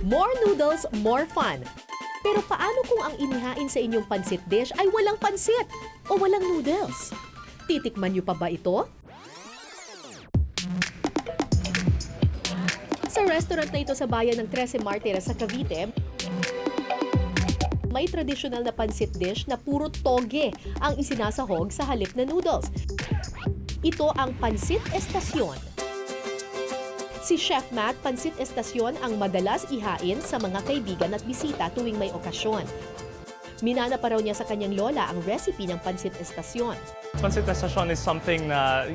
More noodles, more fun. Pero paano kung ang inihain sa inyong pansit dish ay walang pansit o walang noodles? Titikman niyo pa ba ito? Sa restaurant na ito sa bayan ng Trece Martires sa Cavite, may tradisyonal na pansit dish na puro toge ang isinasahog sa halip na noodles. Ito ang Pansit Estacion. Si Chef Matt, Pansit Estacion ang madalas ihain sa mga kaibigan at bisita tuwing may okasyon. Minana pa raw niya sa kanyang lola ang recipe ng Pansit Estacion. Pansit Estacion is something na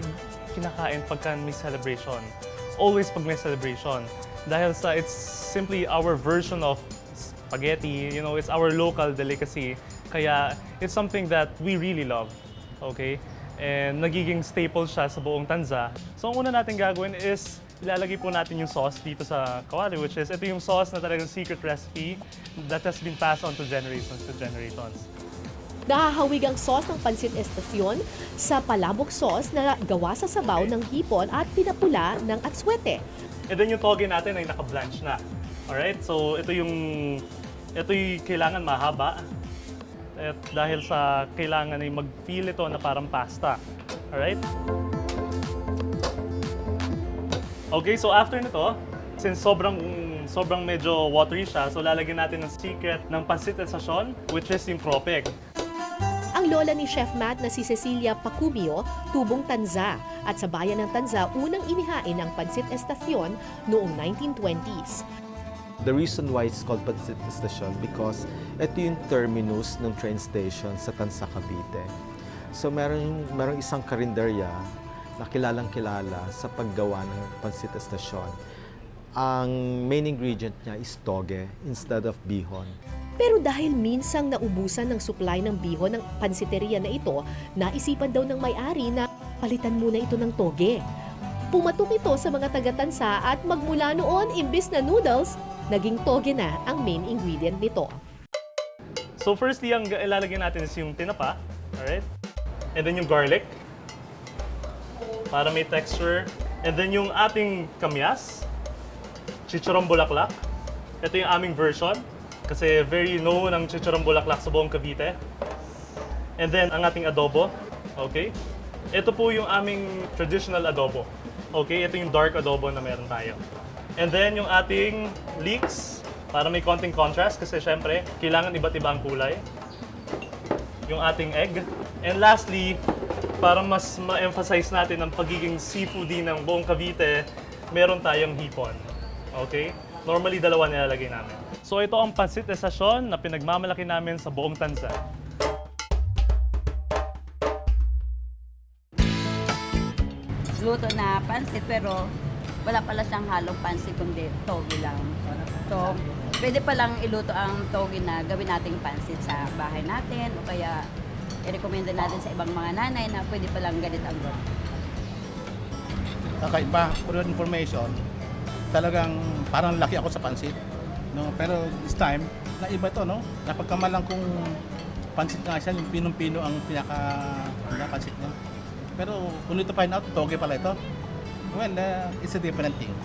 kinakain pagka may celebration. Always pag may celebration. Dahil sa it's simply our version of spaghetti, you know, it's our local delicacy. Kaya it's something that we really love, okay? And nagiging staple siya sa buong Tanza. So ang una natin gagawin is ilalagay po natin yung sauce dito sa kawali, which is ito yung sauce na talagang secret recipe that has been passed on to generations to generations. Nahahawig ang sauce ng Pansit Estacion sa palabok sauce na gawa sa sabaw ng hipon at pinapula ng atswete. And then yung toge natin ay naka-blanch na. Alright? So ito yung kailangan mahaba. At dahil sa kailangan ay mag-feel ito na parang pasta. Alright? Okay, so after nito, since sobrang medyo watery siya, so lalagyan natin ng secret ng Pansit Estacion, which is yung cropek. Ang lola ni Chef Matt na si Cecilia Pacumio, tubong Tanza. At sa bayan ng Tanza, unang inihain ang Pansit Estacion noong 1920s. The reason why it's called Pansit Estacion because ito yung terminus ng train station sa Tanza, Cavite. So merong isang karinderya na kilalang-kilala sa paggawa ng Pansit Estacion. Ang main ingredient niya is toge instead of bihon. Pero dahil minsang naubusan ng supply ng bihon ng pansiteria na ito, naisipan daw ng may-ari na palitan muna ito ng toge. Pumatok ito sa mga taga-Tansa at magmula noon, imbis na noodles, naging toge na ang main ingredient nito. So firstly, ang ilalagay natin is yung tinapa, alright? And then yung garlic, para may texture. And then yung ating kamyas, chicharong bulaklak. Ito yung aming version, kasi very known ang chicharong bulaklak sa buong Cavite. And then ang ating adobo, okay? Ito po yung aming traditional adobo. Okay, ito yung dark adobo na meron tayo. And then yung ating leeks, para may konting contrast kasi syempre, kailangan iba't iba ang kulay. Yung ating egg. And lastly, para mas ma-emphasize natin ang pagiging seafoody ng buong Cavite, meron tayong hipon. Okay? Normally, dalawa nilalagay namin. So ito ang Pansit Estacion na pinagmamalaki namin sa buong Tanza. Luto na pansit pero wala pala siyang halong pansit kundi toge lang. So, pwede palang iluto ang toge na gawin nating pansit sa bahay natin o kaya i-recommend natin sa ibang mga nanay na pwede palang ganit ang gawin. Kakaiba, for your information, talagang parang laki ako sa pansit. No? Pero this time, naiba to, no? Napagkamalang kung pansit nga siya, yung pinong-pino ang pansit niya. Pero kung ito find out, toge pala ito. Well, it's a different thing.